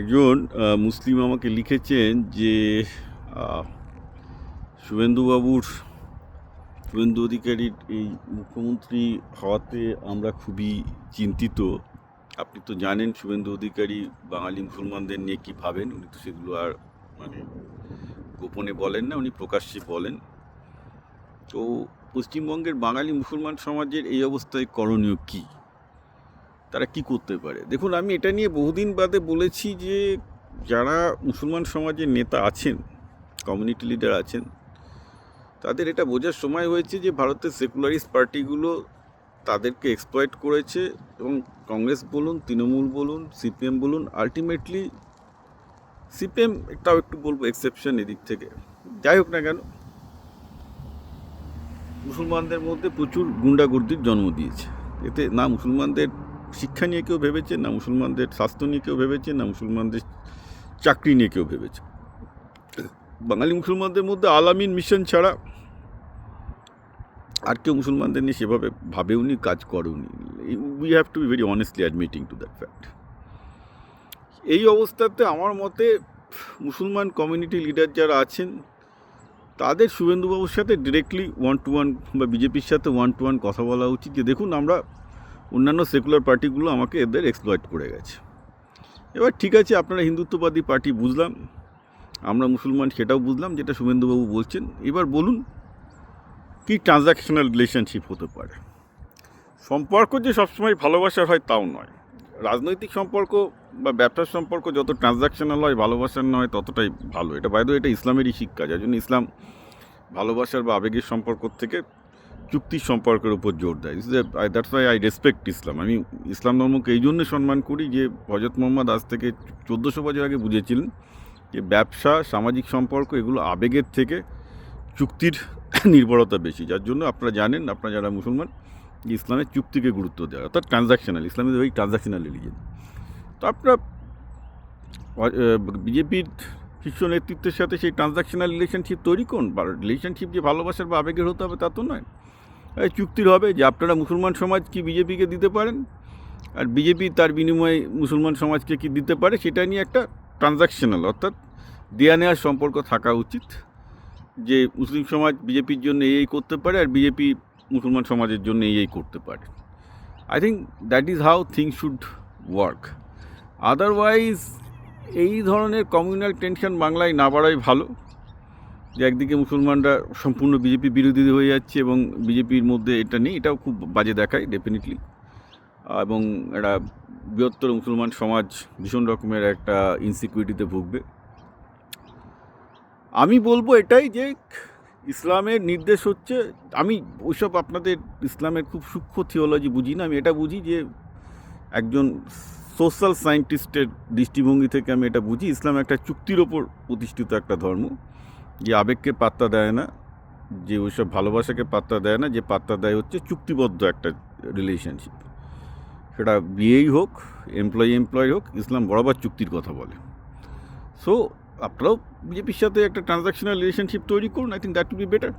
একজন মুসলিম আমাকে লিখেছেন যে আহ, শুভেন্দু অধিকারীর এই মুখ্যমন্ত্রী হওয়াতে আমরা খুবই চিন্তিত। আপনি তো জানেন শুভেন্দু অধিকারী বাঙালি মুসলমানদের নিয়ে কী ভাবেন। উনি তো সেগুলো আর মানে গোপনে বলেন না, উনি প্রকাশ্যে বলেন। তো পশ্চিমবঙ্গের বাঙালি মুসলমান সমাজের এই অবস্থায় করণীয় কী, তারা কি করতে পারে? দেখুন, আমি এটা নিয়ে বহুদিন বাদে বলেছি যে যারা মুসলমান সমাজের নেতা আছেন, কমিউনিটি লিডার আছেন, তাদের এটা বোঝার সময় হয়েছে যে ভারতের সেকুলারিস্ট পার্টিগুলো তাদেরকে এক্সপ্লয়েট করেছে। এবং কংগ্রেস বলুন, তৃণমূল বলুন, সিপিএম বলুন, আলটিমেটলি সিপিএম একটাও একটু বলবো এক্সেপশন এদিক থেকে, যাই হোক না কেন, মুসলমানদের মধ্যে প্রচুর গুন্ডাগর্দির জন্ম দিয়েছে। এতে না মুসলমানদের শিক্ষা নিয়ে কেউ ভেবেছে, না মুসলমানদের স্বাস্থ্য নিয়ে কেউ ভেবেছে, না মুসলমানদের চাকরি নিয়ে কেউ ভেবেছে। বাঙালি মুসলমানদের মধ্যে আলামিন মিশন ছাড়া আর কেউ মুসলমানদের নিয়ে সেভাবে ভাবেওনি, কাজ করেওনি। We have to be very honestly admitting to that fact. এই অবস্থাতে আমার মতে মুসলমান কমিউনিটি লিডার যারা আছেন তাদের শুভেন্দুবাবুর সাথে ডিরেক্টলি ওয়ান টু ওয়ান বা বিজেপির সাথে ওয়ান টু ওয়ান কথা বলা উচিত যে দেখুন, আমরা অন্যান্য সেকুলার পার্টিগুলো আমাকে এদের এক্সপ্লয়েট করে গেছে। এবার ঠিক আছে, আপনারা হিন্দুত্ববাদী পার্টি বুঝলাম, আমরা মুসলমান সেটাও বুঝলাম যেটা শুভেন্দুবাবু বলছেন। এবার বলুন কি ট্রানজ্যাকশনাল রিলেশনশিপ হতে পারে? সম্পর্ক যে সবসময় ভালোবাসার হয় তাও নয়। রাজনৈতিক সম্পর্ক বা ব্যবসার সম্পর্ক যত ট্রানজ্যাকশনাল হয়, ভালোবাসার নয় ততটাই ভালো। এটা বাইরে এটা ইসলামেরই শিক্ষা, যার জন্য ইসলাম ভালোবাসার বা আবেগের সম্পর্ক থেকে চুক্তির সম্পর্কের উপর জোর দেয়। দ্যাটস ওয়াই আই রেসপেক্ট ইসলাম। আমি ইসলাম ধর্মকে এই জন্য সম্মান করি যে হজরত মোহাম্মদ আজ থেকে 1400 বছর আগে বুঝিয়েছিলেন যে ব্যবসা, সামাজিক সম্পর্ক এগুলো আবেগের থেকে চুক্তির নির্ভরতা বেশি। যার জন্য আপনারা জানেন, আপনারা যারা মুসলমান, যে ইসলামের চুক্তিকে গুরুত্ব দেওয়া, অর্থাৎ ট্রানজ্যাকশনাল, ইসলামের ওই ট্রানজ্যাকশনাল রিলিজিয়ন। তো আপনারা বিজেপির শীর্ষ নেতৃত্বের সাথে সেই ট্রানজ্যাকশনাল রিলেশনশিপ তৈরি করুন। বা রিলেশনশিপ যে ভালোবাসার বা আবেগের হতে হবে তা তো নয়। চুক্তির হবে যে আপনারা মুসলমান সমাজ কি বিজেপিকে দিতে পারেন, আর বিজেপি তার বিনিময়ে মুসলমান সমাজকে কি দিতে পারে, সেটা নিয়ে একটা ট্রানজ্যাকশনাল অর্থাৎ দেয়া নেওয়ার সম্পর্ক থাকা উচিত। যে মুসলিম সমাজ বিজেপির জন্য এই করতে পারে আর বিজেপি মুসলমান সমাজের জন্য এই করতে পারে। I think that is how things should work. Otherwise এই ধরনের কমিউনাল টেনশন বাংলায় না বাড়াই ভালো, যে একদিকে মুসলমানরা সম্পূর্ণ বিজেপি বিরোধী হয়ে যাচ্ছে এবং বিজেপির মধ্যে এটা নেই, এটাও খুব বাজে দেখায় ডেফিনেটলি। এবং একটা বৃহত্তর মুসলমান সমাজ ভীষণ রকমের একটা ইনসিকিউরিটিতে ভুগবে। আমি বলবো এটাই যে ইসলামের নির্দেশ হচ্ছে, আমি ওইসব আপনাদের ইসলামের খুব সূক্ষ্ম থিওলজি বুঝি না, আমি এটা বুঝি যে একজন সোশ্যাল সায়েন্টিস্টের দৃষ্টিভঙ্গি থেকে আমি এটা বুঝি, ইসলাম একটা চুক্তির ওপর প্রতিষ্ঠিত একটা ধর্ম, যে আবেগকে পাত্তা দেয় না, যে ওইসব ভালোবাসাকে পাত্তা দেয় না, যে পাত্তা দেয় হচ্ছে চুক্তিবদ্ধ একটা রিলেশনশিপ। সেটা বিয়েই হোক, এমপ্লয়ি হোক, ইসলাম বরাবর চুক্তির কথা বলে। সো আপনারাও বিজেপির সাথে একটা ট্রানজ্যাকশনাল রিলেশনশিপ তৈরি করুন। I think that will be better.